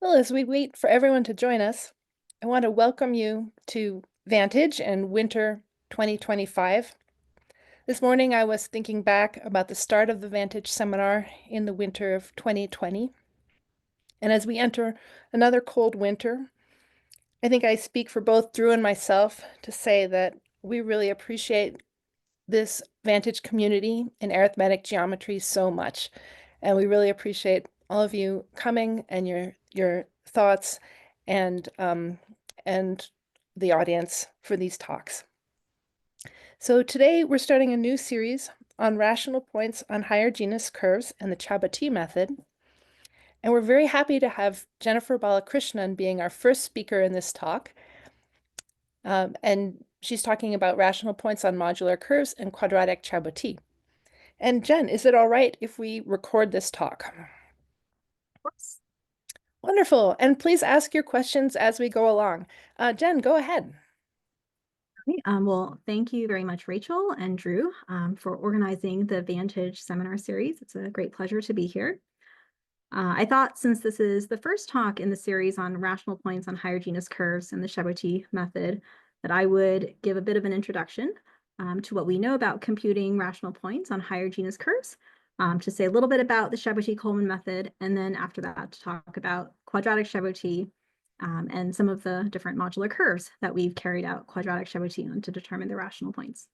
Well, as we wait for everyone to join us, I want to welcome you to VaNTAGe and Winter 2025. This morning, I was thinking back about the start of the VaNTAGe seminar in the winter of 2020. And as we enter another cold winter, I think I speak for both Drew and myself to say that we really appreciate this VaNTAGe community in arithmetic geometry so much. And we really appreciate all of you coming and your thoughts and and the audience for these talks. So today we're starting a new series on rational points on higher genus curves and the Chabauty method. And we're very happy to have Jennifer Balakrishnan being our first speaker in this talk. And she's talking about rational points on modular curves and quadratic Chabauty. And Jen, is it all right if we record this talk? Of course. Wonderful. And please ask your questions as we go along. Jen, go ahead. Great. Well, thank you very much, Rachel and Drew, for organizing the VaNTAGe seminar series. It's a great pleasure to be here. I thought since this is the first talk in the series on rational points on higher genus curves and the Chabauty method, that I would give a bit of an introduction to what we know about computing rational points on higher genus curves, to say a little bit about the Chabauty-Coleman method, and then after that to talk about quadratic Chabauty and some of the different modular curves that we've carried out quadratic Chabauty on to determine the rational points.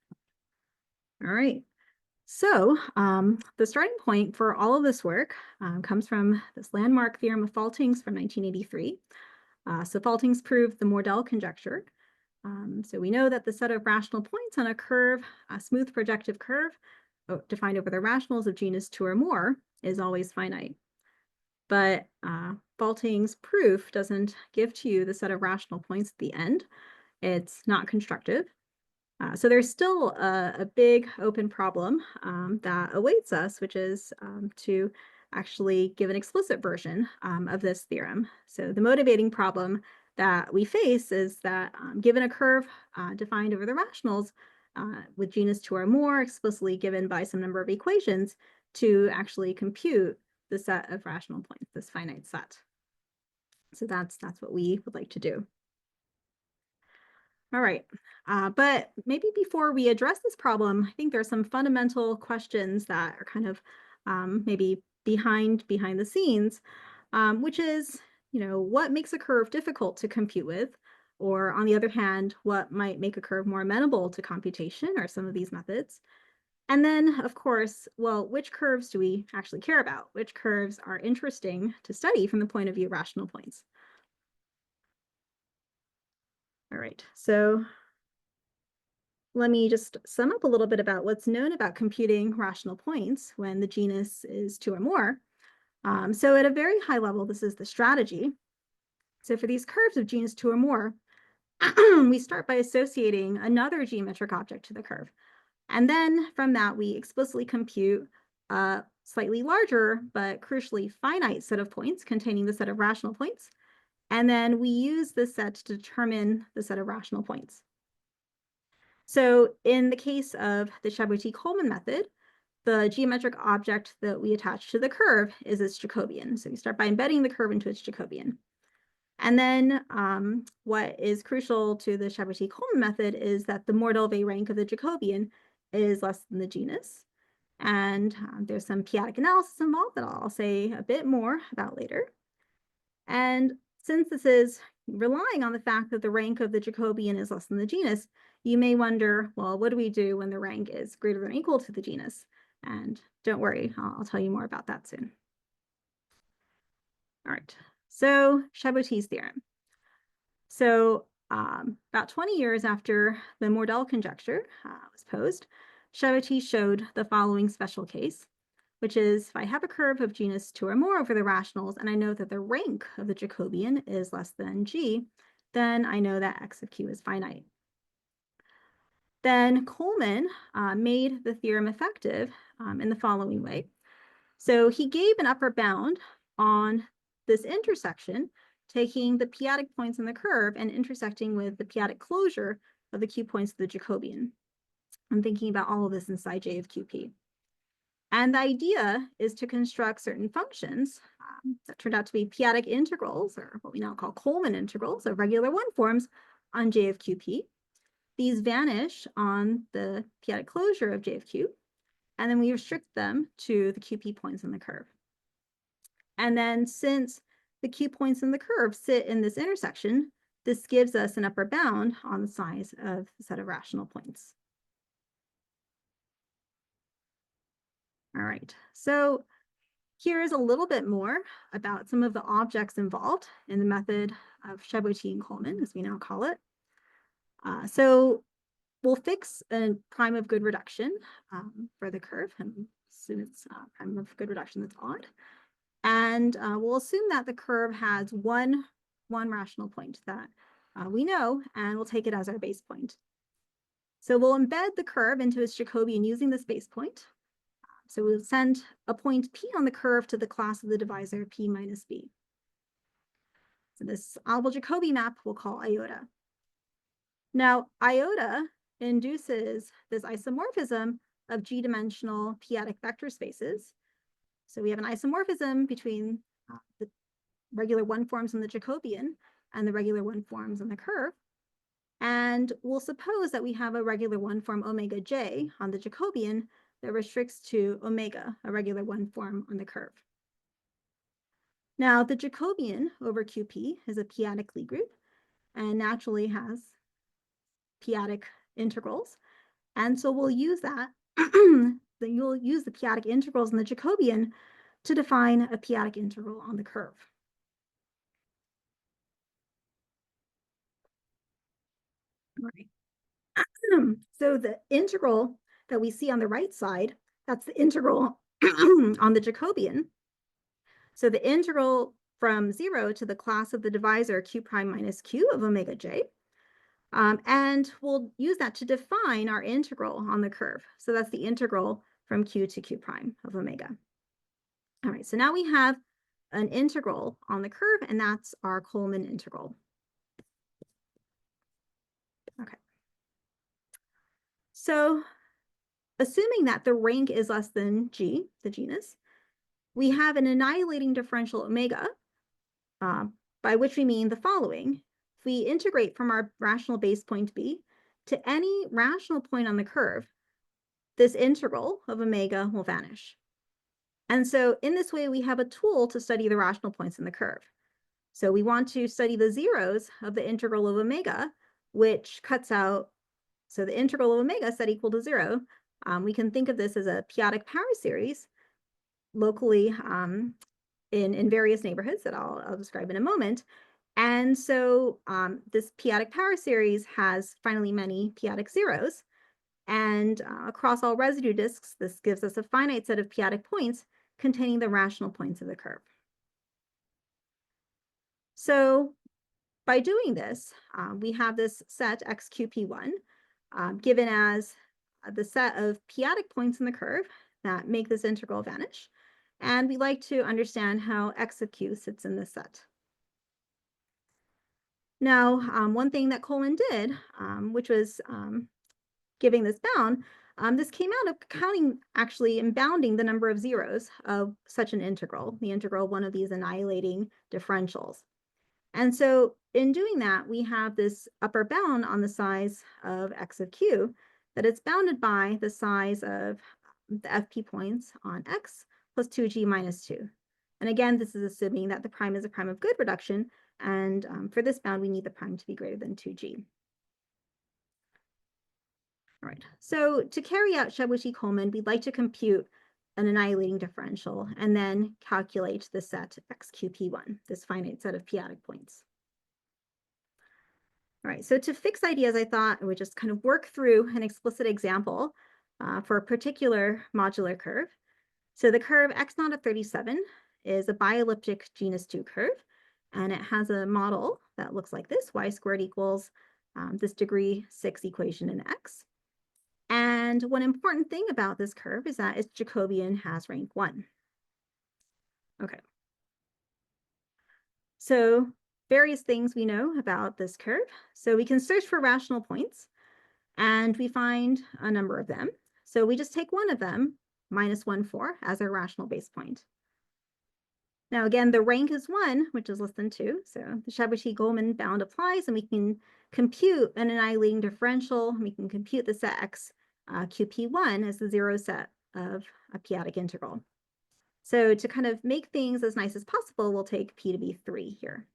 All right. So the starting point for all of this work comes from this landmark theorem of Falting's from 1983. So Falting's proved the Mordell conjecture. So we know that the set of rational points on a curve, a smooth projective curve, defined over the rationals of genus 2 or more, is always finite. But Falting's proof doesn't give to you the set of rational points at the end. It's not constructive. So there's still a big open problem that awaits us, which is to actually give an explicit version of this theorem. So the motivating problem that we face is that given a curve defined over the rationals with genus 2 or more, explicitly given by some number of equations, to actually compute the set of rational points, this finite set. So that's what we would like to do. All right, but maybe before we address this problem, I think there are some fundamental questions that are kind of maybe behind the scenes, which is, what makes a curve difficult to compute with? Or on the other hand, what might make a curve more amenable to computation or some of these methods? And then, of course, well, which curves do we actually care about? Which curves are interesting to study from the point of view of rational points? All right, so let me just sum up a little bit about what's known about computing rational points when the genus is 2 or more. So at a very high level, this is the strategy. So for these curves of genus 2 or more, we start by associating another geometric object to the curve. And then from that, we explicitly compute a slightly larger, but crucially finite set of points containing the set of rational points. And then we use this set to determine the set of rational points. So in the case of the Chabauty-Coleman method, the geometric object that we attach to the curve is its Jacobian. So we start by embedding the curve into its Jacobian. And then what is crucial to the Chabauty-Coleman method is that the Mordell rank of the Jacobian is less than the genus. And there's some p-adic analysis involved that I'll say a bit more about later. And since this is relying on the fact that the rank of the Jacobian is less than the genus, you may wonder, well, what do we do when the rank is greater than or equal to the genus? And don't worry, I'll tell you more about that soon. All right, so Chabauty's theorem. So about 20 years after the Mordell conjecture was posed, Chabauty showed the following special case, which is if I have a curve of genus 2 or more over the rationals, and I know that the rank of the Jacobian is less than g, then I know that x of q is finite. Then Coleman made the theorem effective in the following way. So he gave an upper bound on this intersection, taking the p-adic points in the curve and intersecting with the p-adic closure of the q points of the Jacobian. I'm thinking about all of this inside J of QP. And the idea is to construct certain functions that turned out to be p-adic integrals, or what we now call Coleman integrals of regular one forms on J of QP. These vanish on the p-adic closure of J of Q, and then we restrict them to the QP points in the curve. And then since the Q points in the curve sit in this intersection, this gives us an upper bound on the size of the set of rational points. All right, so here's a little bit more about some of the objects involved in the method of Chabauty and Coleman, as we now call it. So we'll fix a prime of good reduction for the curve, and assume it's a prime of good reduction that's odd. And we'll assume that the curve has one rational point that we know, and we'll take it as our base point. So we'll embed the curve into its Jacobian using this base point. So we'll send a point P on the curve to the class of the divisor P minus B. So this Abel-Jacobi map we'll call iota. Now, iota induces this isomorphism of G-dimensional p-adic vector spaces. So we have an isomorphism between the regular one forms in the Jacobian and the regular one forms in the curve. And we'll suppose that we have a regular one form omega j on the Jacobian that restricts to omega, a regular one form on the curve. Now, the Jacobian over QP is a p-adic Lie group and naturally has p-adic integrals. And so we'll use that. You'll use the p-adic integrals in the Jacobian to define a p-adic integral on the curve. All right. So the integral that we see on the right side, that's the integral on the Jacobian. So the integral from 0 to the class of the divisor q prime minus q of omega j. And we'll use that to define our integral on the curve. So that's the integral from q to q prime of omega. All right, so now we have an integral on the curve, and that's our Coleman integral. Okay. So assuming that the rank is less than G, the genus, we have an annihilating differential omega, by which we mean the following. If we integrate from our rational base point B to any rational point on the curve, this integral of omega will vanish. And so in this way, we have a tool to study the rational points in the curve. So we want to study the zeros of the integral of omega, which cuts out, so the integral of omega set equal to 0. We can think of this as a p-adic power series locally in various neighborhoods that I'll describe in a moment. And so this p-adic power series has finally many p-adic zeros. And across all residue disks, this gives us a finite set of p-adic points containing the rational points of the curve. So by doing this, we have this set xqp1 given as the set of p-adic points in the curve that make this integral vanish. And we like to understand how x of q sits in this set. Now, one thing that Coleman did, which was giving this bound, this came out of counting actually and bounding the number of zeros of such an integral, the integral one of these annihilating differentials. And so in doing that, we have this upper bound on the size of x of q that it's bounded by the size of the FP points on x plus 2g minus 2. And again, this is assuming that the prime is a prime of good reduction. And for this bound, we need the prime to be greater than 2g. All right, so to carry out Chabauty-Coleman, we'd like to compute an annihilating differential and then calculate the set xqp1, this finite set of p-adic points. All right, so to fix ideas, I thought I would just kind of work through an explicit example for a particular modular curve. So the curve x0 of 37 is a bielliptic genus 2 curve, and it has a model that looks like this: y squared equals this degree 6 equation in x. And one important thing about this curve is that its Jacobian has rank 1. Okay. So various things we know about this curve. So we can search for rational points, and we find a number of them. So we just take one of them, minus 1, 4 as our rational base point. Now, again, the rank is 1, which is less than 2. So the Chabauty-Coleman bound applies, and we can compute an annihilating differential. We can compute the set x QP1 as the 0 set of a p-adic integral. So to kind of make things as nice as possible, we'll take p to be 3 here.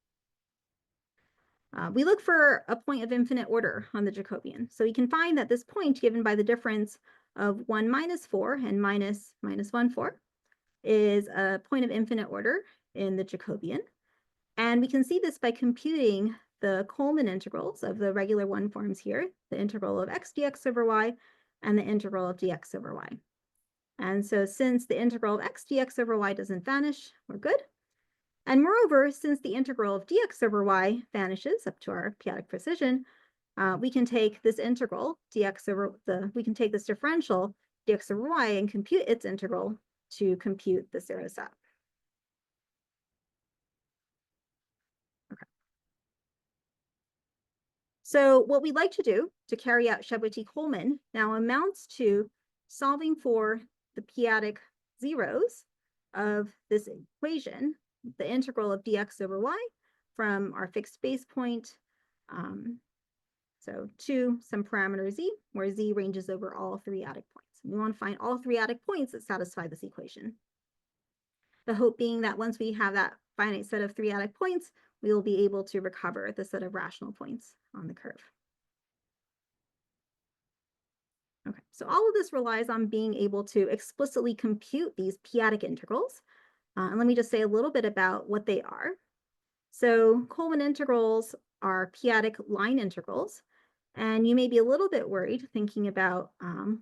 We look for a point of infinite order on the Jacobian. So we can find that this point given by the difference of 1 minus 4 and minus 1, 4 is a point of infinite order in the Jacobian. And we can see this by computing the Coleman integrals of the regular one forms here, the integral of x dx over y and the integral of dx over y. And so since the integral of x dx over y doesn't vanish, we're good. And moreover, since the integral of dx over y vanishes up to our p-adic precision, we can take this integral dx over we can take this differential dx over y and compute its integral to compute the 0 set. Okay. So what we'd like to do to carry out Chabauty-Coleman now amounts to solving for the p-adic zeros of this equation, the integral of dx over y from our fixed base point, so to some parameter z, where z ranges over all 3 adic points. We want to find all 3 adic points that satisfy this equation. The hope being that once we have that finite set of 3 adic points, we will be able to recover the set of rational points on the curve. Okay, so all of this relies on being able to explicitly compute these p-adic integrals. And let me just say a little bit about what they are. So Coleman integrals are p-adic line integrals. And you may be a little bit worried thinking about,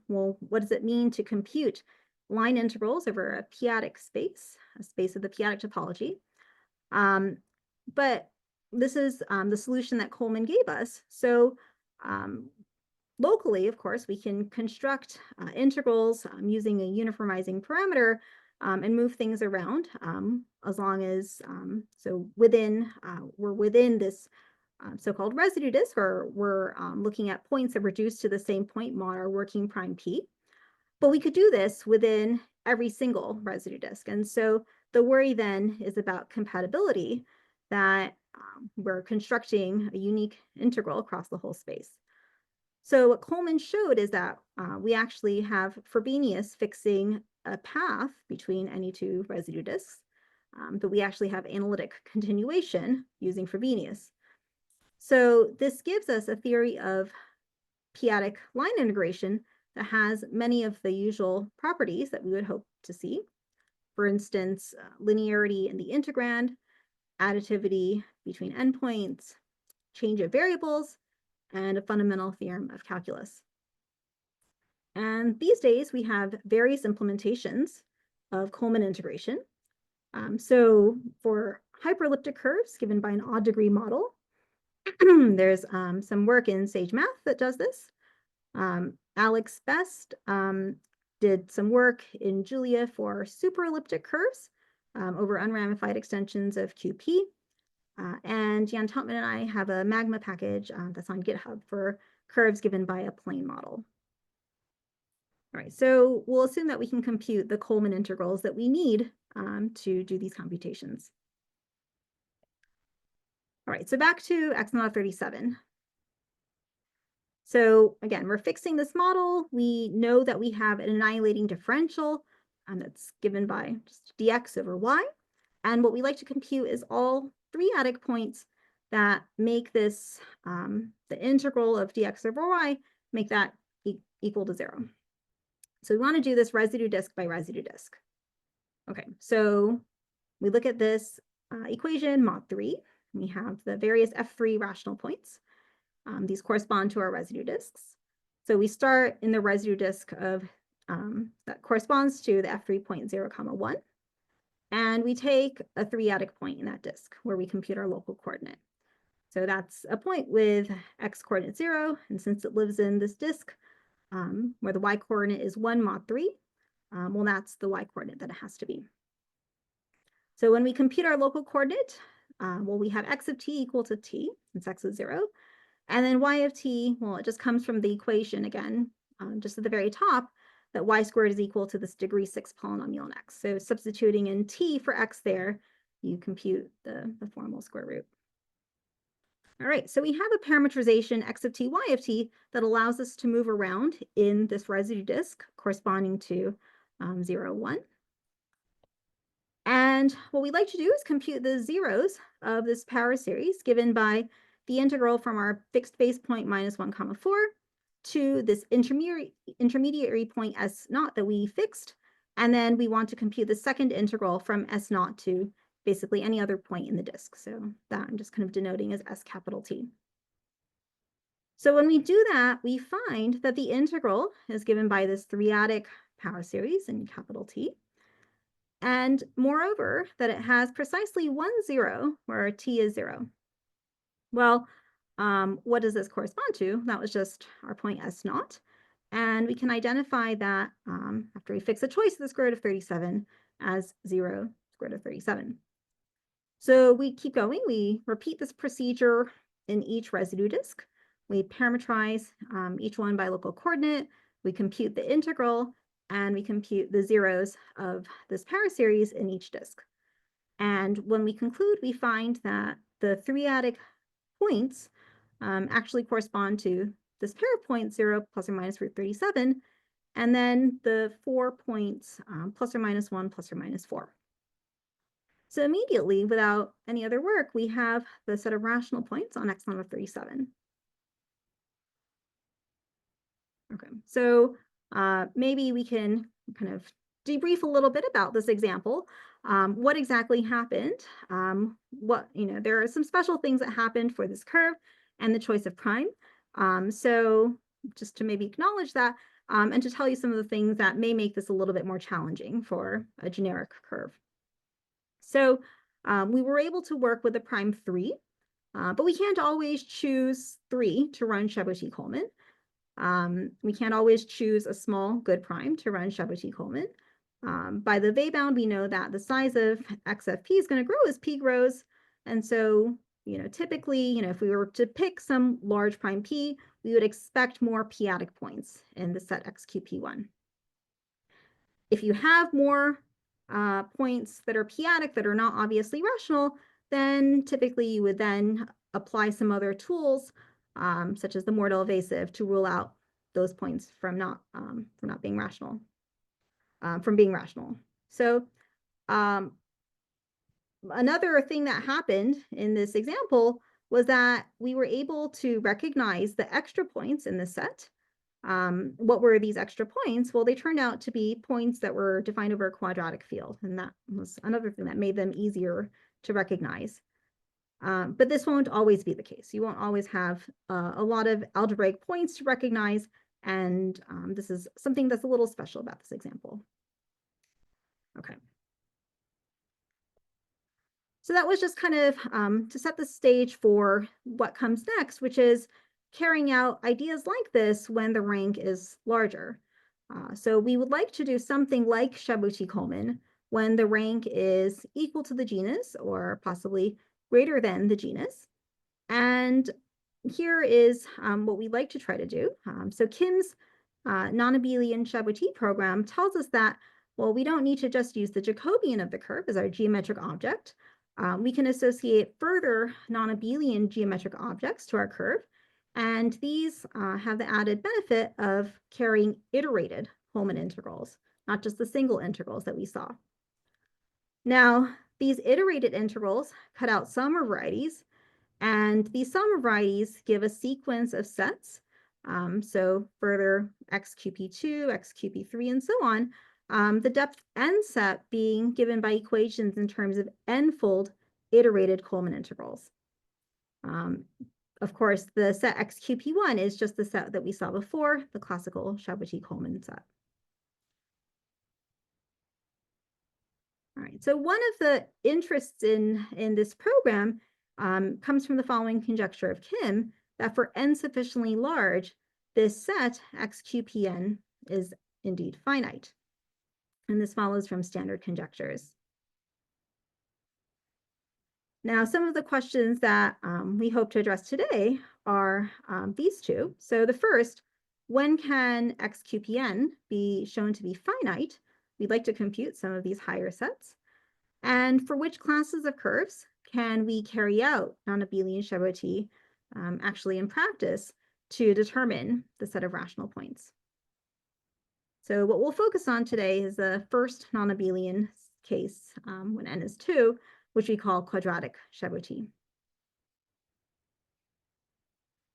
well, what does it mean to compute line integrals over a p-adic space, a space of the p-adic topology? But this is the solution that Coleman gave us. So locally, of course, we can construct integrals using a uniformizing parameter and move things around as long as, so we're within this so-called residue disk, or we're looking at points that reduce to the same point mod our working prime p. But we could do this within every single residue disk. And so the worry then is about compatibility, that we're constructing a unique integral across the whole space. So what Coleman showed is that we actually have Frobenius fixing a path between any 2 residue disks, but we actually have analytic continuation using Frobenius. So this gives us a theory of p-adic line integration that has many of the usual properties that we would hope to see. For instance, linearity in the integrand, additivity between endpoints, change of variables, and a fundamental theorem of calculus. And these days, we have various implementations of Coleman integration. So for hyperelliptic curves given by an odd degree model, there's some work in Sage Math that does this. Alex Best did some work in Julia for superelliptic curves over unramified extensions of QP. And Jan Topman and I have a Magma package that's on GitHub for curves given by a plane model. All right, so we'll assume that we can compute the Coleman integrals that we need to do these computations. All right, so back to x0 37. So again, we're fixing this model. We know that we have an annihilating differential that's given by just dx over y. And what we like to compute is all 3 adic points that make this, the integral of dx over y, make that equal to 0. So we want to do this residue disk by residue disk. Okay, so we look at this equation, mod 3. We have the various F3 rational points. These correspond to our residue disks. So we start in the residue disk of that corresponds to the F3 point 0, 1. And we take a 3 adic point in that disk where we compute our local coordinate. So that's a point with x coordinate 0. And since it lives in this disk where the y coordinate is 1 mod 3, well, that's the y coordinate that it has to be. So when we compute our local coordinate, well, we have x of t equal to t, since x is 0. And then y of t, well, it just comes from the equation again, just at the very top, that y squared is equal to this degree 6 polynomial on x. So substituting in t for x there, you compute the formal square root. All right, so we have a parameterization x of t, y of t that allows us to move around in this residue disk corresponding to 0, 1. And what we'd like to do is compute the zeros of this power series given by the integral from our fixed base point minus 1 comma 4 to this intermediary point s naught that we fixed. And then we want to compute the second integral from s naught to basically any other point in the disk. So that I'm just kind of denoting as S capital T. So when we do that, we find that the integral is given by this three-adic power series in capital T. And moreover, that it has precisely 1, 0, where T is 0. Well, what does this correspond to? That was just our point S naught. And we can identify that after we fix a choice of the square root of 37 as 0 square root of 37. So we keep going. We repeat this procedure in each residue disk. We parameterize each one by local coordinate. We compute the integral, and we compute the zeros of this power series in each disk. And when we conclude, we find that the three-adic points actually correspond to this pair of points, 0 plus or minus root 37, and then the 4 points plus or minus 1 plus or minus 4. So immediately, without any other work, we have the set of rational points on x naught of 37. Okay, so maybe we can kind of debrief a little bit about this example. What exactly happened? There are some special things that happened for this curve and the choice of prime. So just to maybe acknowledge that and to tell you some of the things that may make this a little bit more challenging for a generic curve. So we were able to work with the prime 3, but we can't always choose 3 to run Chabauty-Coleman. We can't always choose a small good prime to run Chabauty-Coleman. By the V-bound, we know that the size of x of p is going to grow as p grows. And so, typically, if we were to pick some large prime p, we would expect more p-adic points in the set xqp1. If you have more points that are p-adic that are not obviously rational, then typically you would then apply some other tools, such as the Mordell evasive, to rule out those points from not being rational, from being rational. So another thing that happened in this example was that we were able to recognize the extra points in the set. What were these extra points? Well, they turned out to be points that were defined over a quadratic field, and that was another thing that made them easier to recognize. But this won't always be the case. You won't always have a lot of algebraic points to recognize, and this is something that's a little special about this example. Okay. So that was just kind of to set the stage for what comes next, which is carrying out ideas like this when the rank is larger. So we would like to do something like Chabauty-Coleman when the rank is equal to the genus or possibly greater than the genus. And here is what we'd like to try to do. So Kim's Nonabelian Chabauty program tells us that, well, we don't need to just use the Jacobian of the curve as our geometric object. We can associate further non-abelian geometric objects to our curve, and these have the added benefit of carrying iterated Coleman integrals, not just the single integrals that we saw. Now, these iterated integrals cut out Sommer varieties, and these Sommer varieties give a sequence of sets, so further xqp2, xqp3, and so on, the depth n set being given by equations in terms of n-fold iterated Coleman integrals. Of course, the set xqp1 is just the set that we saw before, the classical Chabauty-Coleman set. All right, so one of the interests in this program comes from the following conjecture of Kim, that for n sufficiently large, this set xqpn is indeed finite. And this follows from standard conjectures. Now, some of the questions that we hope to address today are these two. So the first, when can XQPN be shown to be finite? We'd like to compute some of these higher sets. And for which classes of curves can we carry out Nonabelian Chabauty actually in practice to determine the set of rational points? So what we'll focus on today is the first Nonabelian case when n is 2, which we call quadratic Chabauty.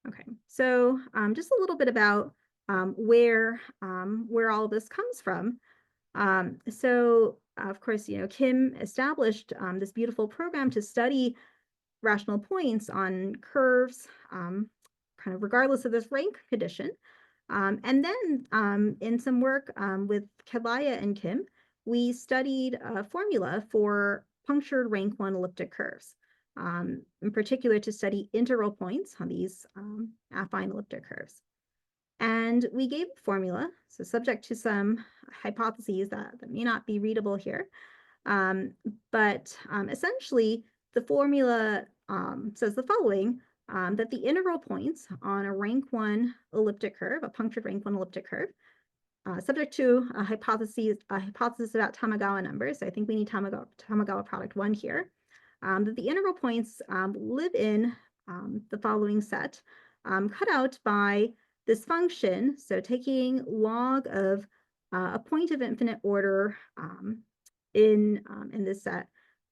Okay, so just a little bit about where all of this comes from. So of course, Kim established this beautiful program to study rational points on curves, kind of regardless of this rank condition. And then in some work with Kelaya and Kim, we studied a formula for punctured rank 1 elliptic curves, in particular to study integral points on these affine elliptic curves. And we gave a formula, so subject to some hypotheses that may not be readable here. But essentially, the formula says the following, that the integral points on a rank 1 elliptic curve, a punctured rank 1 elliptic curve, subject to a hypothesis about Tamagawa numbers, so I think we need Tamagawa product 1 here, that the integral points live in the following set, cut out by this function, so taking log of a point of infinite order in this set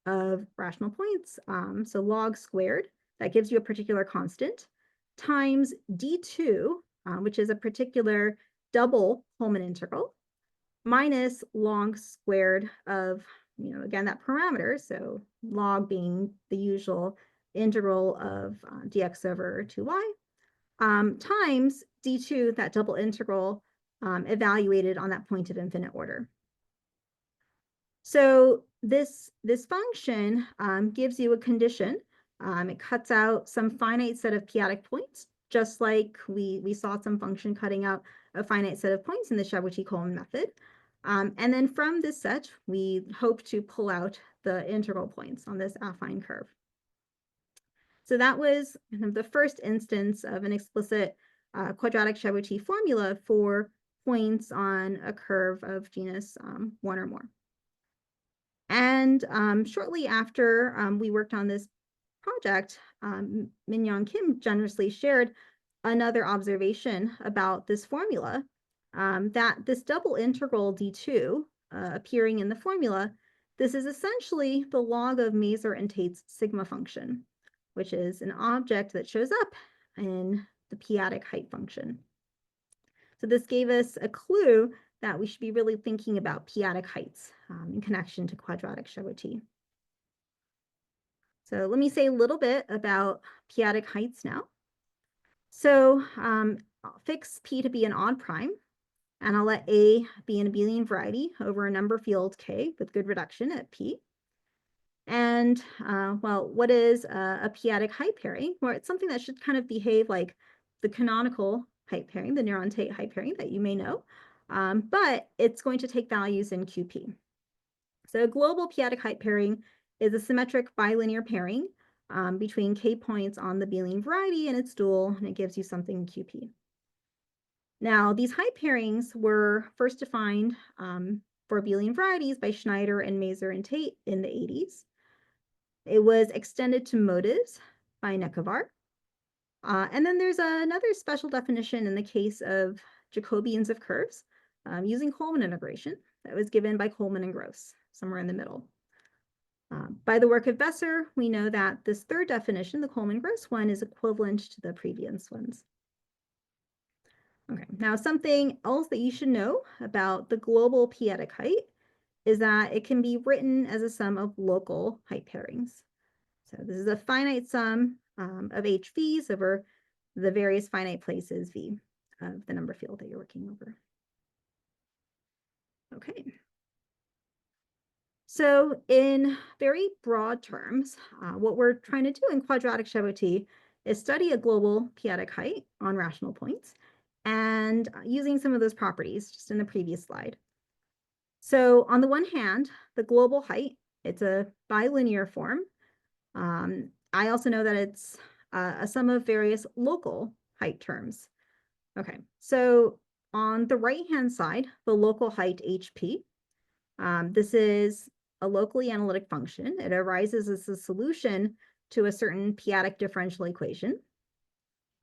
of rational points, so log squared, that gives you a particular constant, times d2, which is a particular double Coleman integral, minus log squared of, again, that parameter, so log being the usual integral of dx over 2y, times d2, that double integral evaluated on that point of infinite order. So this function gives you a condition. It cuts out some finite set of p-adic points, just like we saw some function cutting out a finite set of points in the Chabauty-Coleman method. And then from this set, we hope to pull out the integral points on this affine curve. So that was kind of the first instance of an explicit quadratic Chabauty formula for points on a curve of genus 1 or more. And shortly after we worked on this project, Min-Young Kim generously shared another observation about this formula, that this double integral d2 appearing in the formula, this is essentially the log of Mazur and Tate's sigma function, which is an object that shows up in the p-adic height function. So this gave us a clue that we should be really thinking about p-adic heights in connection to quadratic Chabauty. So let me say a little bit about p-adic heights now. So I'll fix p to be an odd prime, and I'll let a be an abelian variety over a number field k with good reduction at p. And well, what is a p-adic height pairing? Well, it's something that should kind of behave like the canonical height pairing, the neuron-Tate height pairing that you may know, but it's going to take values in QP. So a global p-adic height pairing is a symmetric bilinear pairing between k points on the abelian variety and its dual, and it gives you something in QP. Now, these height pairings were first defined for abelian varieties by Schneider and Mazur and Tate in the 80s. It was extended to motives by Nekovar. And then there's another special definition in the case of Jacobians of curves using Coleman integration that was given by Coleman and Gross, somewhere in the middle. By the work of Besser, we know that this third definition, the Coleman-Gross one, is equivalent to the previous ones. Okay, now something else that you should know about the global p-adic height is that it can be written as a sum of local height pairings. So this is a finite sum of HVs over the various finite places V of the number field that you're working over. Okay. So in very broad terms, what we're trying to do in quadratic Chabauty is study a global p-adic height on rational points and using some of those properties just in the previous slide. So on the one hand, the global height, it's a bilinear form. I also know that it's a sum of various local height terms. Okay, so on the right-hand side, the local height HP, this is a locally analytic function. It arises as a solution to a certain p-adic differential equation.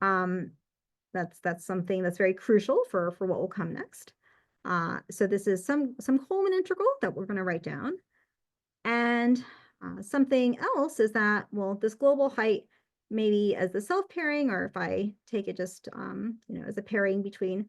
That's something that's very crucial for what will come next. So this is some Coleman integral that we're going to write down. And something else is that, well, this global height maybe as the self-pairing, or if I take it just as a pairing between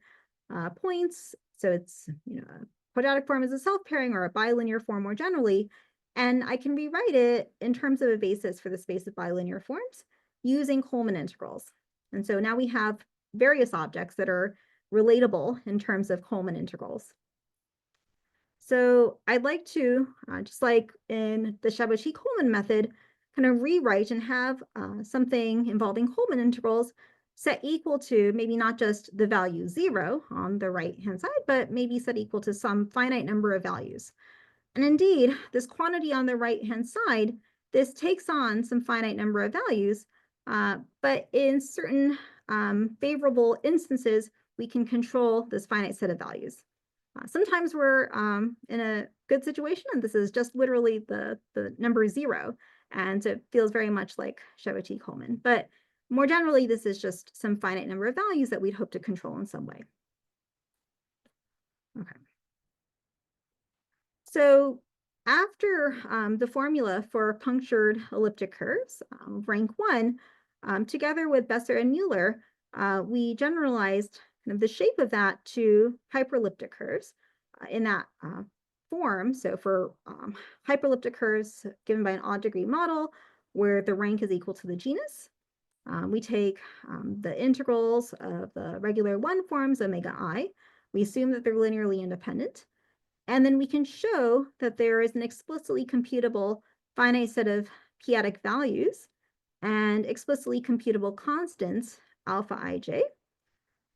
points. So it's a quadratic form as a self-pairing or a bilinear form more generally. And I can rewrite it in terms of a basis for the space of bilinear forms using Coleman integrals. And so now we have various objects that are relatable in terms of Coleman integrals. So I'd like to, just like in the Chabauty-Coleman method, kind of rewrite and have something involving Coleman integrals set equal to maybe not just the value 0 on the right-hand side, but maybe set equal to some finite number of values. And indeed, this quantity on the right-hand side, this takes on some finite number of values, but in certain favorable instances, we can control this finite set of values. Sometimes we're in a good situation, and this is just literally the number 0, and it feels very much like Chabauty-Coleman. But more generally, this is just some finite number of values that we'd hope to control in some way. Okay. So after the formula for punctured elliptic curves, rank 1, together with Besser and Mueller, we generalized kind of the shape of that to hyperelliptic curves in that form. So for hyperelliptic curves given by an odd degree model where the rank is equal to the genus, we take the integrals of the regular 1 forms omega I. We assume that they're linearly independent. And then we can show that there is an explicitly computable finite set of p-adic values and explicitly computable constants, alpha ij,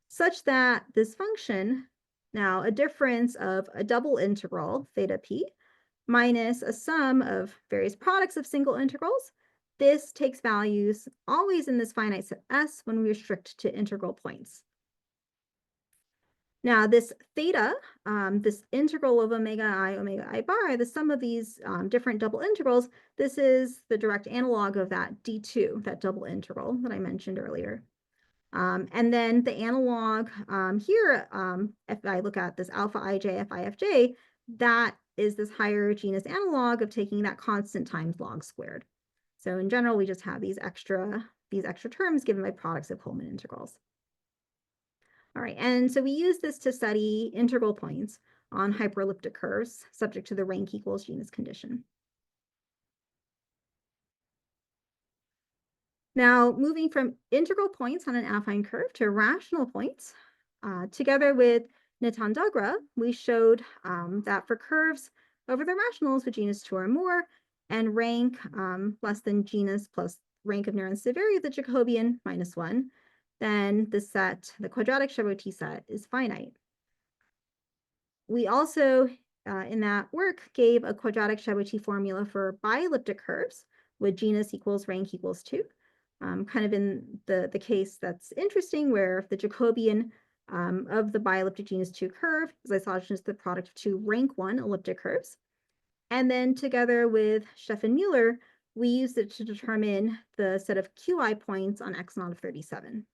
such that this function, now a difference of a double integral, theta p, minus a sum of various products of single integrals, this takes values always in this finite set S when we restrict to integral points. Now, this theta, this integral of omega I bar, the sum of these different double integrals, this is the direct analog of that d2, that double integral that I mentioned earlier. And then the analog here, if I look at this alpha ij fij, that is this higher genus analog of taking that constant times log squared. So in general, we just have these extra terms given by products of Coleman integrals. All right, and so we use this to study integral points on hyperelliptic curves subject to the rank equals genus condition. Now, moving from integral points on an affine curve to rational points, together with Nitin Dogra, we showed that for curves over the rationals with genus 2 or more and rank less than genus plus rank of nearness to vary of the Jacobian -1, then the set, the quadratic Chabauty set, is finite. We also, in that work, gave a quadratic Chabauty formula for bielliptic curves with genus equals rank equals 2, kind of in the case that's interesting where the Jacobian of the bielliptic genus 2 curve is isogenousous to the product of 2 rank 1 elliptic curves. And then together with Stefan Mueller, we used it to determine the set of QI points on x0 of 37.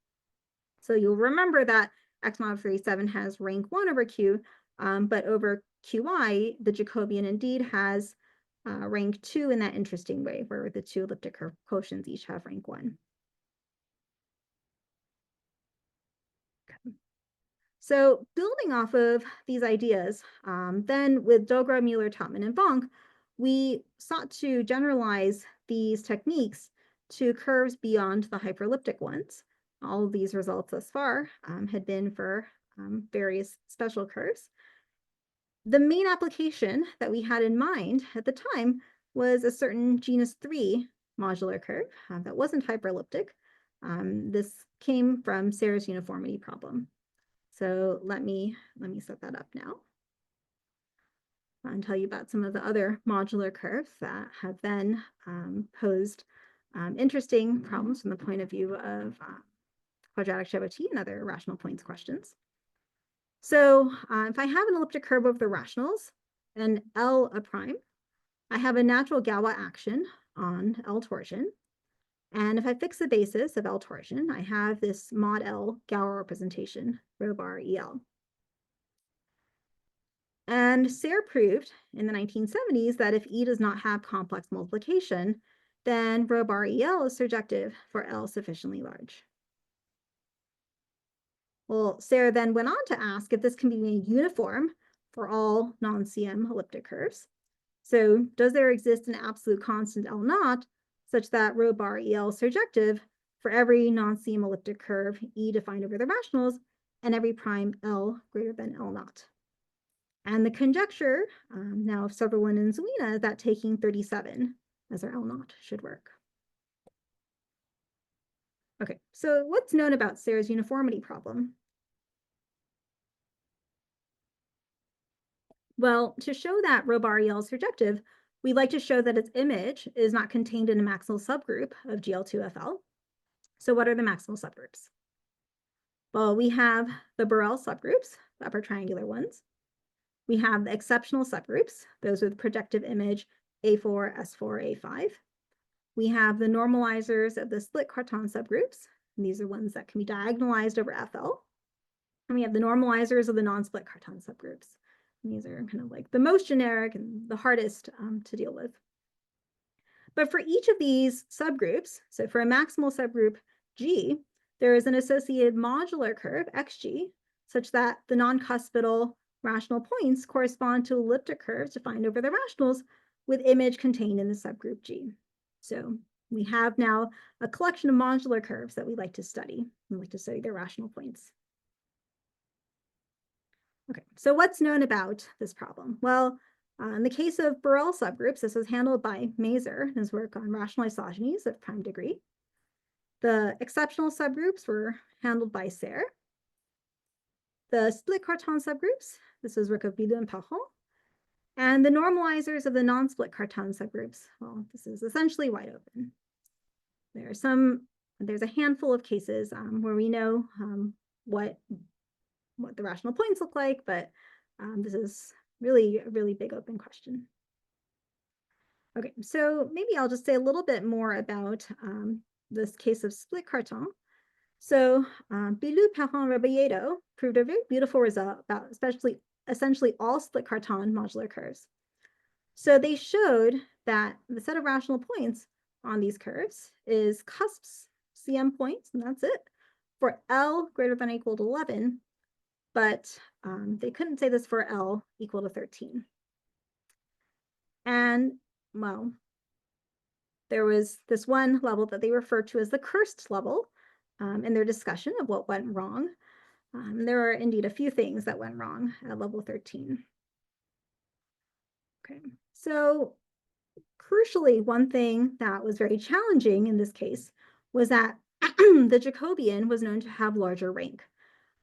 So you'll remember that x0 of 37 has rank 1 over q, but over qi, the Jacobian indeed has rank 2 in that interesting way, where the 2 elliptic curve quotients each have rank 1. Okay. So building off of these ideas, then with Dogra, Mueller, Topman, and Bonk, we sought to generalize these techniques to curves beyond the hyperelliptic ones. All of these results thus far had been for various special curves. The main application that we had in mind at the time was a certain genus 3 modular curve that wasn't hyperelliptic. This came from Serre's uniformity problem. So let me set that up now and tell you about some of the other modular curves that have then posed interesting problems from the point of view of quadratic Chabauty and other rational points questions. So if I have an elliptic curve over the rationals and L a prime, I have a natural Galois action on L torsion. And if I fix the basis of L torsion, I have this mod L Galois representation, rho bar EL. And Sayre proved in the 1970s that if E does not have complex multiplication, then rho bar EL is surjective for L sufficiently large. Well, Sayre then went on to ask if this can be made uniform for all non-CM elliptic curves. So does there exist an absolute constant L naught such that rho bar EL is surjective for every non-CM elliptic curve E defined over the rationals and every prime L greater than L naught? And the conjecture now of Sutherland and Zwina is that taking 37 as our L naught should work. Okay, so what's known about Sayre's uniformity problem? Well, to show that rho bar EL is surjective, we'd like to show that its image is not contained in a maximal subgroup of GL2FL. So what are the maximal subgroups? Well, we have the Borel subgroups, the upper triangular ones. We have the exceptional subgroups, those with projective image A4, S4, A5. We have the normalizers of the split Cartan subgroups. And these are ones that can be diagonalized over FL. And we have the normalizers of the non-split Cartan subgroups. And these are kind of like the most generic and the hardest to deal with. But for each of these subgroups, so for a maximal subgroup G, there is an associated modular curve, xg, such that the non-cuspidal rational points correspond to elliptic curves defined over the rationals with image contained in the subgroup G. So we have now a collection of modular curves that we like to study. We like to study their rational points. Okay, so what's known about this problem? Well, in the case of Borel subgroups, this was handled by Mazur in his work on rational isogenies of prime degree. The exceptional subgroups were handled by Sayre. The split Cartan subgroups, this is work of Bilou and Parent. And the normalizers of the non-split Cartan subgroups, well, this is essentially wide open. There's a handful of cases where we know what the rational points look like, but this is really a really big open question. Okay, so maybe I'll just say a little bit more about this case of split Cartan. So Bilou, Parent, Rebolledo proved a very beautiful result about essentially all split Cartan modular curves. So they showed that the set of rational points on these curves is cusps, CM points, and that's it, for L greater than or equal to 11, but they couldn't say this for L equal to 13. And, well, there was this one level that they referred to as the cursed level in their discussion of what went wrong. There are indeed a few things that went wrong at level 13. Okay, so crucially, one thing that was very challenging in this case was that the Jacobian was known to have larger rank.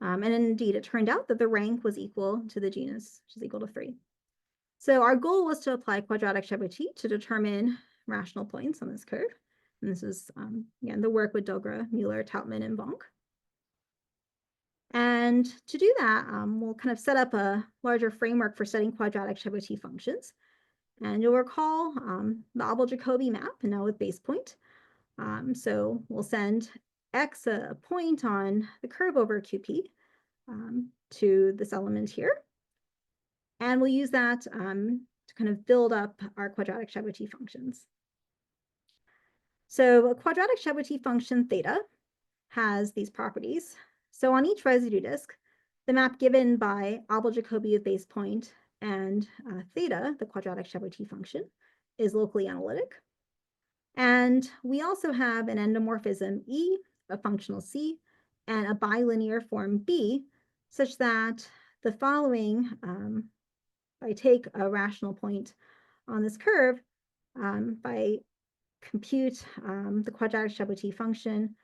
And indeed, it turned out that the rank was equal to the genus, which is equal to 3. So our goal was to apply quadratic Chabauty to determine rational points on this curve. And this is, again, the work with Dogra, Mueller, Tautman, and Vonk. And to do that, we'll kind of set up a larger framework for studying quadratic Chabauty functions. And you'll recall the Abel-Jacobi map, and now with base point. So we'll send x a point on the curve over QP to this element here. And we'll use that to kind of build up our quadratic Chabauty functions. So a quadratic Chabauty function theta has these properties. So on each residue disk, the map given by Abel-Jacobi of base point and theta, the quadratic Chabauty function, is locally analytic. And we also have an endomorphism E, a functional C, and a bilinear form B, such that the following, if I take a rational point on this curve, if I compute the quadratic Chabauty function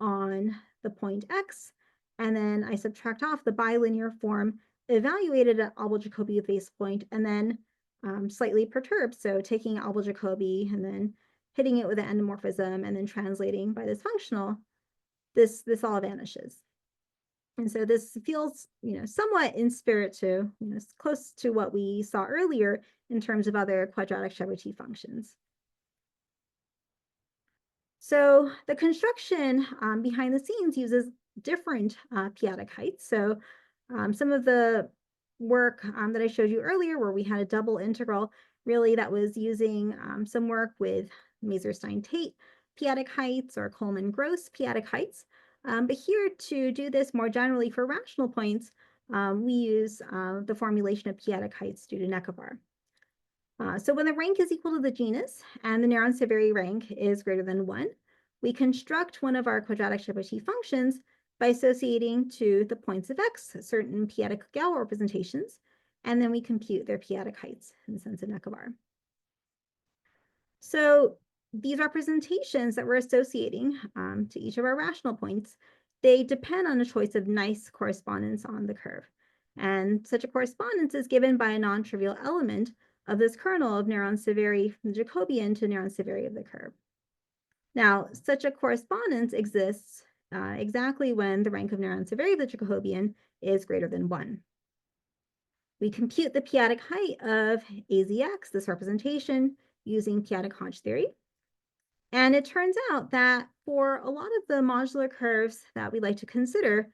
on the point x, and then I subtract off the bilinear form evaluated at Abel-Jacobi of base point, and then slightly perturbed, so taking Abel-Jacobi and then hitting it with an endomorphism and then translating by this functional, this all vanishes. And so this feels, somewhat in spirit to, close to what we saw earlier in terms of other quadratic Chabauty functions. So the construction behind the scenes uses different p-adic heights. So some of the work that I showed you earlier, where we had a double integral, really that was using some work with Maserstein-Tate p-adic heights or Coleman-Gross p-adic heights. But here, to do this more generally for rational points, we use the formulation of p-adic heights due to Necavar. So when the rank is equal to the genus and the Néron Severi rank is greater than 1, we construct one of our quadratic Chabauty functions by associating to the points of x certain p-adic Galois representations, and then we compute their p-adic heights in the sense of Necavar. So these representations that we're associating to each of our rational points, they depend on a choice of nice correspondence on the curve. And such a correspondence is given by a non-trivial element of this kernel of Néron Severi from the Jacobian to Néron Severi of the curve. Now, such a correspondence exists exactly when the rank of Néron Severi of the Jacobian is greater than 1. We compute the p-adic height of AZX, this representation, using p-adic Hodge theory. And it turns out that for a lot of the modular curves that we like to consider,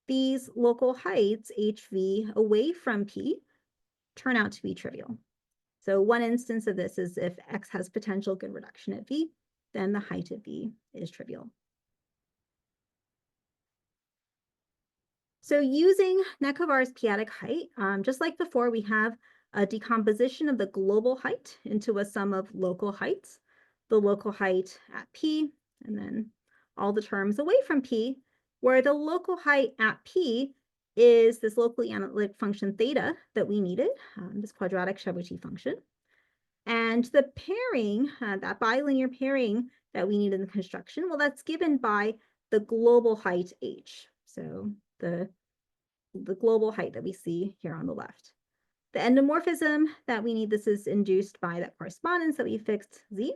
these local heights, HV, away from P, turn out to be trivial. So one instance of this is if X has potential good reduction at V, then the height of V is trivial. So using Necavar's p-adic height, just like before, we have a decomposition of the global height into a sum of local heights, the local height at P, and then all the terms away from P, where the local height at P is this locally analytic function theta that we needed, this quadratic Chabauty function. And the pairing, that bilinear pairing that we need in the construction, well, that's given by the global height H. So the global height that we see here on the left. The endomorphism that we need, this is induced by that correspondence that we fixed Z.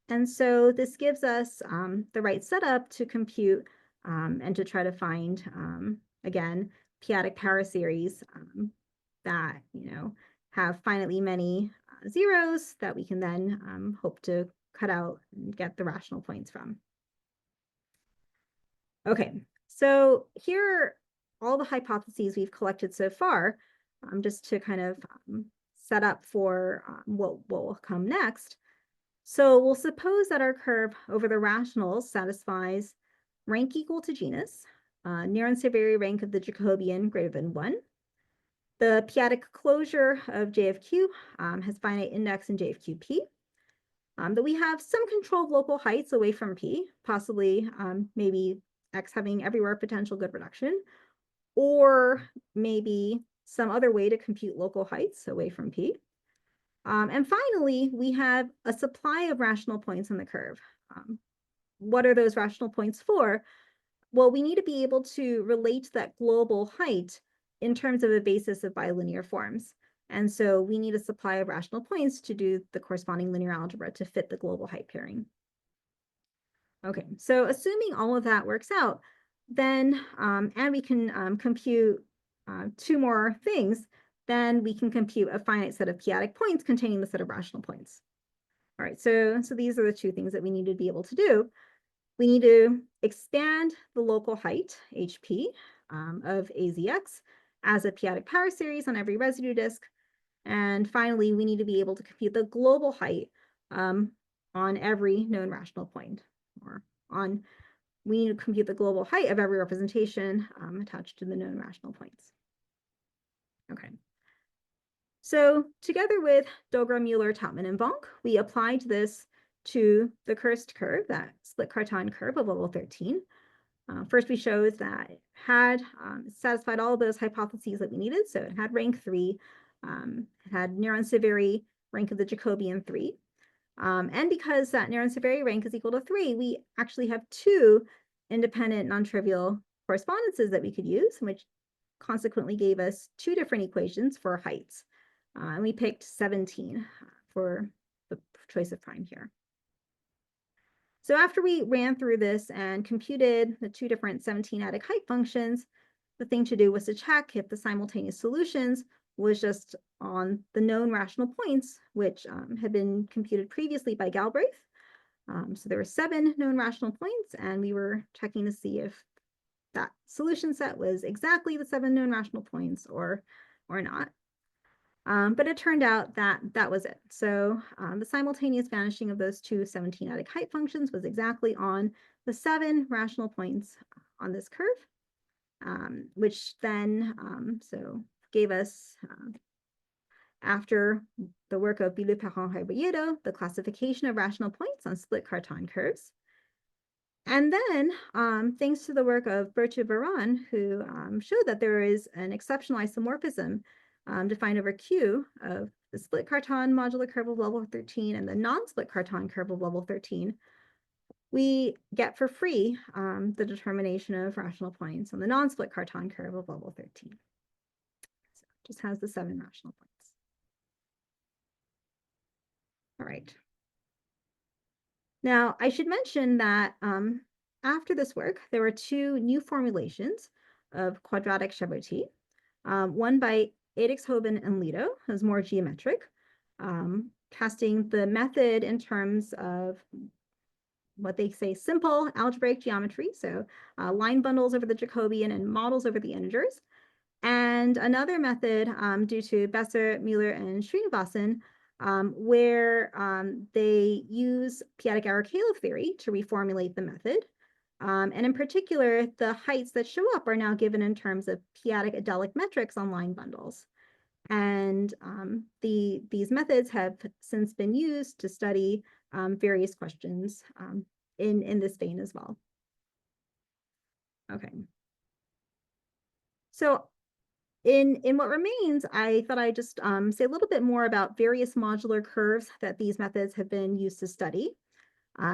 And so this gives us the right setup to compute and to try to find, again, p-adic power series that, have finitely many zeros that we can then hope to cut out and get the rational points from. Okay, so here are all the hypotheses we've collected so far, just to kind of set up for what will come next. So we'll suppose that our curve over the rationals satisfies rank equal to genus, Néron Severi rank of the Jacobian greater than 1. The p-adic closure of J of Q has finite index in J of QP. That we have some control of local heights away from P, possibly maybe X having everywhere potential good reduction, or maybe some other way to compute local heights away from P. And finally, we have a supply of rational points on the curve. What are those rational points for? Well, we need to be able to relate that global height in terms of a basis of bilinear forms. And so we need a supply of rational points to do the corresponding linear algebra to fit the global height pairing. Okay, so assuming all of that works out, then, and we can compute two more things, then we can compute a finite set of p-adic points containing the set of rational points. All right, so these are the two things that we need to be able to do. We need to expand the local height, HP, of AZX as a p-adic power series on every residue disk. And finally, we need to be able to compute the global height on every known rational point, or we need to compute the global height of every representation attached to the known rational points. Okay. So together with Dogra, Mueller, Tautman, and Vonk, we applied this to the cursed curve, that split Cartan curve of level 13. First, we showed that it had satisfied all of those hypotheses that we needed. So it had rank 3, it had Néron Severi rank of the Jacobian 3. And because that Néron Severi rank is equal to 3, we actually have 2 independent non-trivial correspondences that we could use, which consequently gave us 2 different equations for heights. And we picked 17 for the choice of prime here. So after we ran through this and computed the two different 17-adic height functions, the thing to do was to check if the simultaneous solutions was just on the known rational points, which had been computed previously by Galbraith. So there were 7 known rational points, and we were checking to see if that solution set was exactly the 7 known rational points or not. But it turned out that that was it. So the simultaneous vanishing of those two 17-adic height functions was exactly on the 7 rational points on this curve, which then gave us, after the work of Balakrishnan, the classification of rational points on split Cartan curves. And then, thanks to the work of Feburary, who showed that there is an exceptional isomorphism defined over Q of the split Cartan modular curve of level 13 and the non-split Cartan curve of level 13, we get for free the determination of rational points on the non-split Cartan curve of level 13. So it just has the 7 rational points. All right. Now, I should mention that after this work, there were 2 new formulations of quadratic Chabauty, one by Edixhoven and Lido, as more geometric, casting the method in terms of what they say simple algebraic geometry, so line bundles over the Jacobian and models over the integers, and another method due to Besser, Mueller, and Srinivasan, where they use p-adic Arrow-Caleb theory to reformulate the method. And in particular, the heights that show up are now given in terms of p-adic adelic metrics on line bundles. And these methods have since been used to study various questions in this vein as well. Okay. So in what remains, I thought I'd just say a little bit more about various modular curves that these methods have been used to study.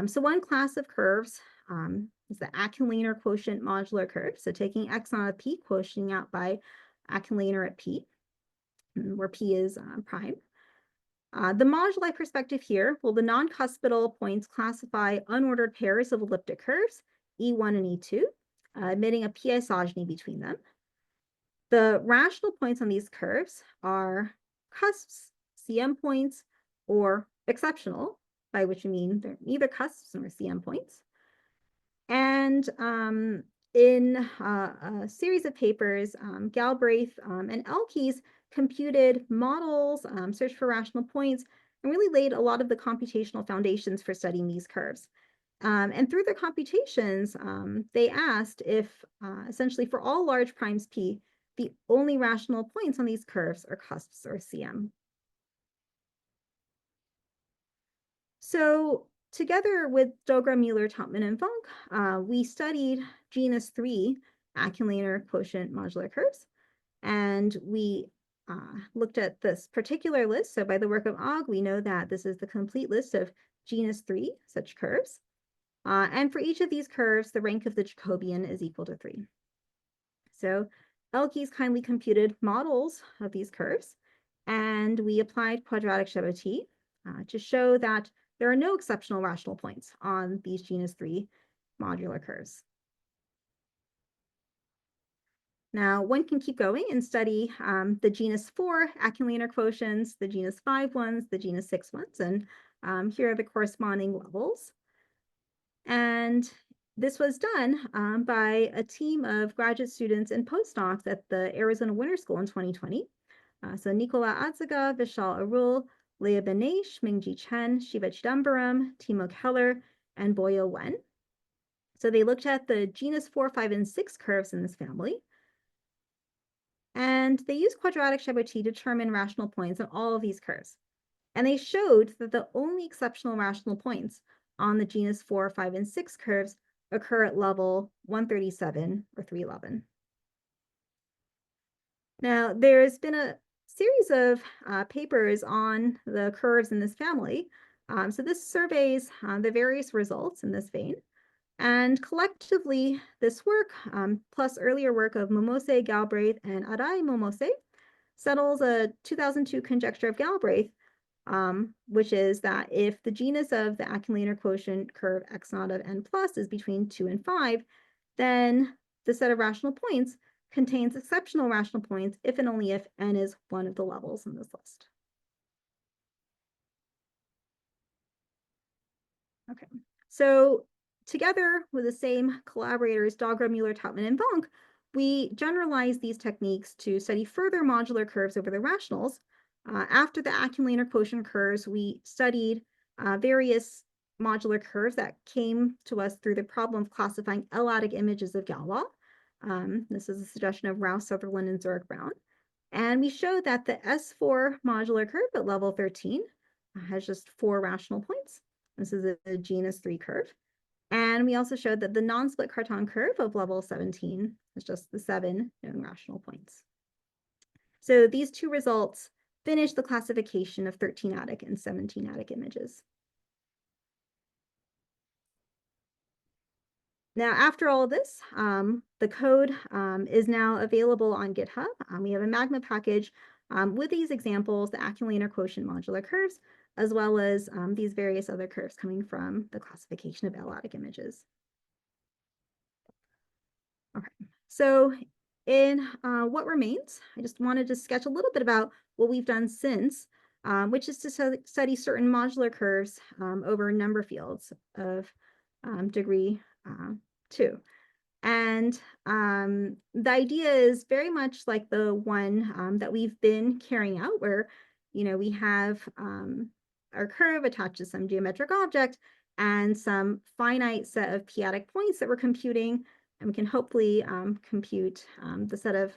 So one class of curves is the Aculinear quotient modular curve. So taking x on a p, quotienting out by Aculinear at p, where p is prime. The moduli perspective here, well, the non-cuspidal points classify unordered pairs of elliptic curves, E1 and E2, admitting a p isogeny between them. The rational points on these curves are cusps, CM points, or exceptional, by which we mean they're either cusps or CM points. And in a series of papers, Galbraith and Elkes computed models, searched for rational points, and really laid a lot of the computational foundations for studying these curves. And through their computations, they asked if, essentially for all large primes P, the only rational points on these curves are cusps or CM. So together with Dogra, Mueller, Topman, and Funk, we studied genus 3 Aculinear quotient modular curves. And we looked at this particular list. So by the work of Og, we know that this is the complete list of genus 3 such curves. And for each of these curves, the rank of the Jacobian is equal to 3. So Elkes kindly computed models of these curves, and we applied quadratic Chabauty to show that there are no exceptional rational points on these genus 3 modular curves. Now, one can keep going and study the genus 4 Aculinear quotients, the genus 5 ones, the genus 6 ones, and here are the corresponding levels. And this was done by a team of graduate students and postdocs at the Arizona Winter School in 2020. So Nicola Adzaga, Vishal Arul, Leah Benesh, Mingji Chen, Shiva Chidambaram, Timo Keller, and Boyo Wen. So they looked at the genus 4, 5, and 6 curves in this family. And they used quadratic Chabauty to determine rational points on all of these curves. And they showed that the only exceptional rational points on the genus 4, 5, and 6 curves occur at level 137 or 311. Now, there's been a series of papers on the curves in this family. So this surveys the various results in this vein. And collectively, this work, plus earlier work of Momose, Galbraith, and Arai Momose, settles a 2002 conjecture of Galbraith which is that if the genus of the accumulator quotient curve x naught of n plus is between 2 and 5, then the set of rational points contains exceptional rational points if and only if n is one of the levels in this list. Okay, so together with the same collaborators, Dahlgren, Mueller, Taubman, and Vonk, we generalized these techniques to study further modular curves over the rationals. After the accumulator quotient curves, we studied various modular curves that came to us through the problem of classifying L-adic images of Galois. This is a suggestion of Rouse, Sutherland, and Zurich-Brown. And we showed that the S4 modular curve at level 13 has just 4 rational points. This is a genus 3 curve. And we also showed that the non-split Cartan curve of level 17 is just the 7 known rational points. So these two results finish the classification of 13-adic and 17-adic images. Now, after all of this, the code is now available on GitHub. We have a Magma package with these examples, the accumulator quotient modular curves, as well as these various other curves coming from the classification of L-adic images. Okay, so in what remains, I just wanted to sketch a little bit about what we've done since, which is to study certain modular curves over number fields of degree 2. And the idea is very much like the one that we've been carrying out, where, we have our curve attached to some geometric object and some finite set of p-adic points that we're computing, and we can hopefully compute the set of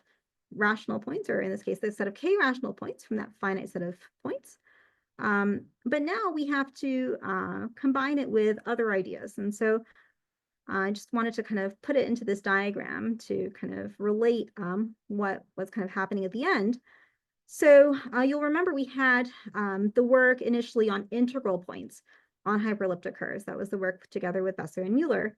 rational points, or in this case, the set of k rational points from that finite set of points. But now we have to combine it with other ideas. And so I just wanted to kind of put it into this diagram to kind of relate what was kind of happening at the end. So you'll remember we had the work initially on integral points on hyperelliptic curves. That was the work together with Besser and Mueller.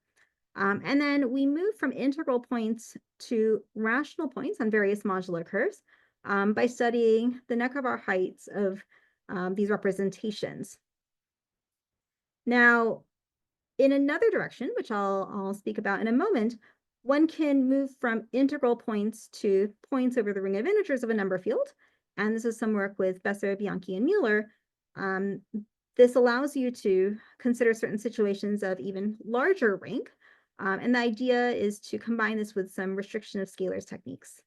And then we moved from integral points to rational points on various modular curves by studying the Necker-Bar heights of these representations. Now, in another direction, which I'll speak about in a moment, one can move from integral points to points over the ring of integers of a number field. And this is some work with Besser, Bianchi, and Mueller. This allows you to consider certain situations of even larger rank. And the idea is to combine this with some restriction of scalars techniques.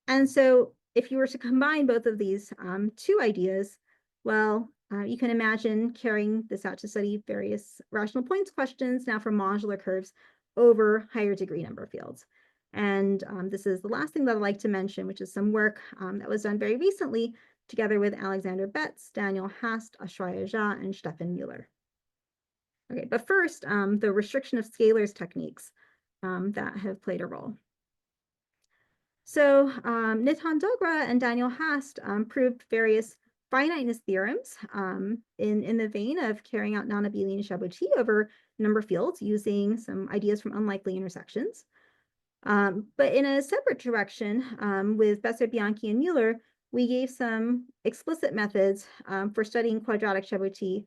And so if you were to combine both of these two ideas, well, you can imagine carrying this out to study various rational points questions now for modular curves over higher degree number fields. And this is the last thing that I'd like to mention, which is some work that was done very recently together with Alexander Betz, Daniel Hast, Ashraya Jha, and Stefan Mueller. Okay, but first, the restriction of scalars techniques that have played a role. So Nitin Dogra and Daniel Hast proved various finiteness theorems in the vein of carrying out Nonabelian Chabauty over number fields using some ideas from unlikely intersections. But in a separate direction, with Besser, Bianchi, and Mueller, we gave some explicit methods for studying quadratic Chabauty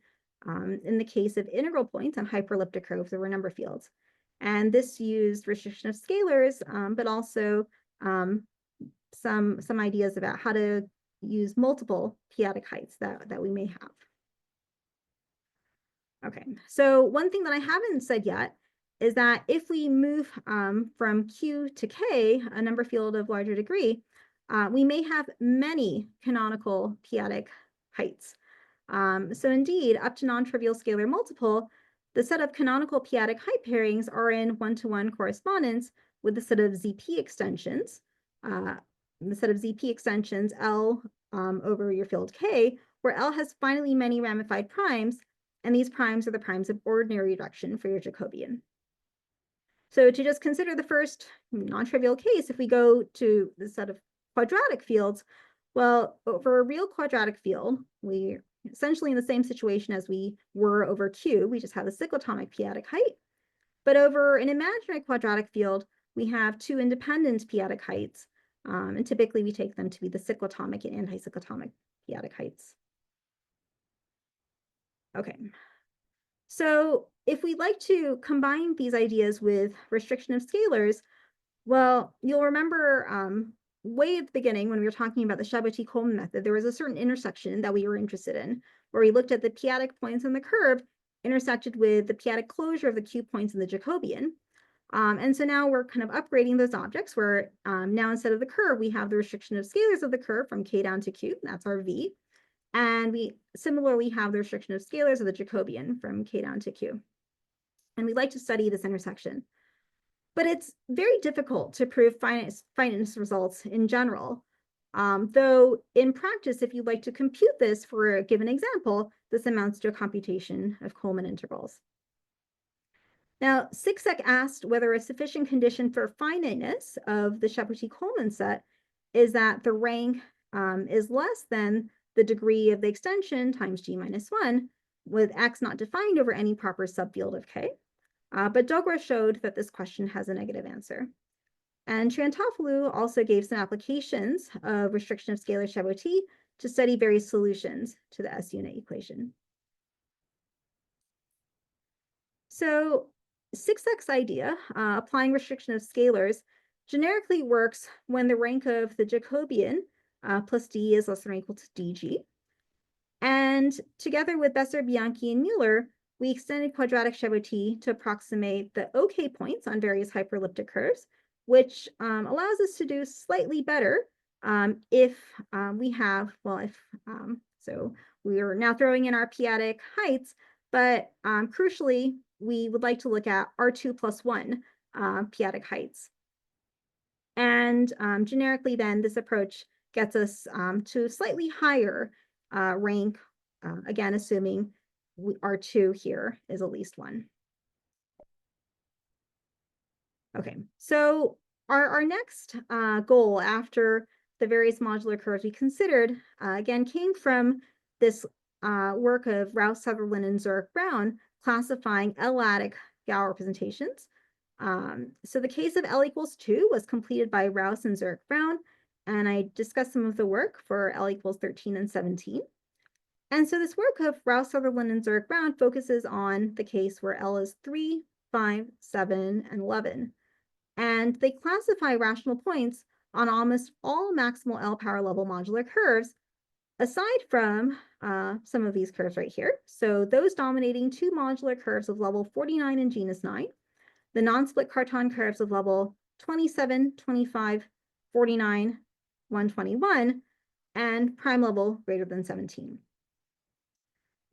in the case of integral points on hyperelliptic curves over number fields. And this used restriction of scalars, but also some ideas about how to use multiple p-adic heights that we may have. Okay, so one thing that I haven't said yet is that if we move from Q to K, a number field of larger degree, we may have many canonical p-adic heights. So indeed, up to non-trivial scalar multiple, the set of canonical p-adic height pairings are in one-to-one correspondence with the set of ZP extensions. The set of ZP extensions L over your field K, where L has finally many ramified primes, and these primes are the primes of ordinary reduction for your Jacobian. So to just consider the first non-trivial case, if we go to the set of quadratic fields, well, for a real quadratic field, we're essentially in the same situation as we were over Q. We just have the cyclotomic p-adic height. But over an imaginary quadratic field, we have two independent p-adic heights. And typically we take them to be the cyclotomic and anticyclotomic p-adic heights. Okay. So if we'd like to combine these ideas with restriction of scalars, well, you'll remember way at the beginning when we were talking about the Chabauty-Coleman method, there was a certain intersection that we were interested in, where we looked at the p-adic points on the curve intersected with the p-adic closure of the q points in the Jacobian. And so now we're kind of upgrading those objects where now instead of the curve, we have the restriction of scalars of the curve from k down to q, that's our v. And we similarly have the restriction of scalars of the Jacobian from k down to q. And we'd like to study this intersection. But it's very difficult to prove finiteness results in general. Though in practice, if you'd like to compute this for a given example, this amounts to a computation of Coleman integrals. Now, Sixek asked whether a sufficient condition for finiteness of the Chabauty-Coleman set is that the rank is less than the degree of the extension times g minus 1, with x not defined over any proper subfield of k. But Dogra showed that this question has a negative answer. And Triantopoulou also gave some applications of restriction of scalar Chabauty to study various solutions to the S-unit equation. So Sixek's idea, applying restriction of scalars, generically works when the rank of the Jacobian plus d is less than or equal to dg. And together with Besser, Bianchi, and Mueller, we extended quadratic Chabauty to approximate the OK points on various hyperelliptic curves, which allows us to do slightly better if we have, so we are now throwing in our p-adic heights, but crucially, we would like to look at R2 plus 1 p-adic heights. And generically then, this approach gets us to slightly higher rank, again, assuming R2 here is at least 1. Okay, so our next goal after the various modular curves we considered, again, came from this work of Rouse, Sutherland, and Zurich-Brown classifying L-adic Gauss representations. So the case of L equals 2 was completed by Rouse and Zurich-Brown, and I discussed some of the work for L equals 13 and 17. And so this work of Rouse, Sutherland, and Zurich-Brown focuses on the case where L is 3, 5, 7, and 11. And they classify rational points on almost all maximal L power level modular curves, aside from some of these curves right here. So those dominating two modular curves of level 49 and genus 9, the non-split Cartan curves of level 27, 25, 49, 121, and prime level greater than 17.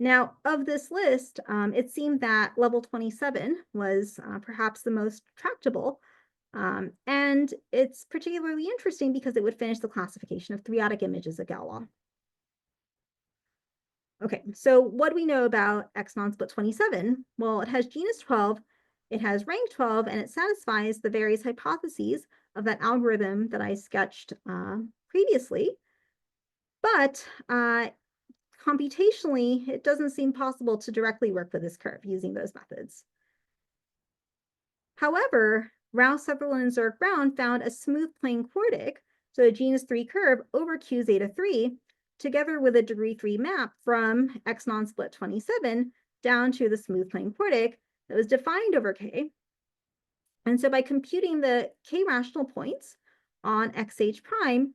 Now, of this list, it seemed that level 27 was perhaps the most tractable, and it's particularly interesting because it would finish the classification of three-adic images of Galois. Okay, so what do we know about X non-split 27? Well, it has genus 12, it has rank 12, and it satisfies the various hypotheses of that algorithm that I sketched previously. But computationally, it doesn't seem possible to directly work with this curve using those methods. However, Rouse, Sutherland, and Zurich-Brown found a smooth plane quartic, so a genus 3 curve over Q zeta 3, together with a degree 3 map from X non-split 27 down to the smooth plane quartic that was defined over K. And so by computing the K rational points on XH prime,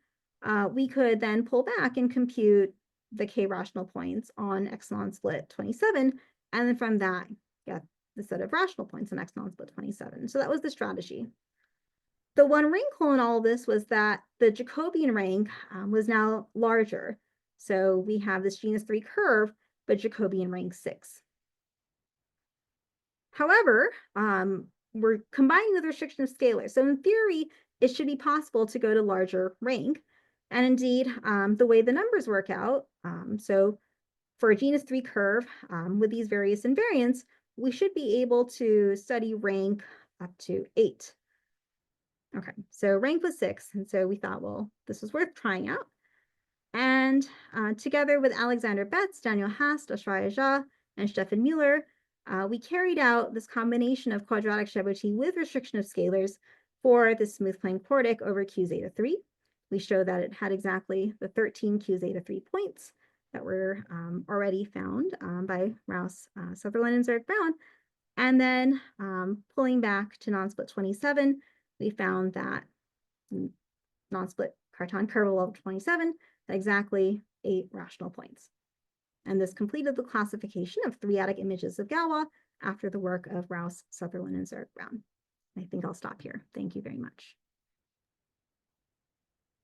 we could then pull back and compute the K rational points on X non-split 27, and then from that, get the set of rational points on X non-split 27. So that was the strategy. The one wrinkle in all of this was that the Jacobian rank was now larger. So we have this genus 3 curve, but Jacobian rank 6. However, we're combining with restriction of scalars. So in theory, it should be possible to go to larger rank. And indeed, the way the numbers work out, so for a genus 3 curve with these various invariants, we should be able to study rank up to 8. Okay, so rank was 6, and so we thought, well, this was worth trying out. And together with Alexander Betz, Daniel Hast, Ashraya Jha, and Stefan Mueller, we carried out this combination of quadratic Chabauty with restriction of scalars for the smooth plane quartic over Q zeta 3. We show that it had exactly the 13 Q zeta 3 points, that were already found by Rouse, Sutherland, and Zurich-Brown. And then pulling back to non-split 27, we found that non-split Cartan curve level 27 had exactly 8 rational points. And this completed the classification of three-adic images of Galois after the work of Rouse, Sutherland, and Zurich-Brown. I think I'll stop here. Thank you very much.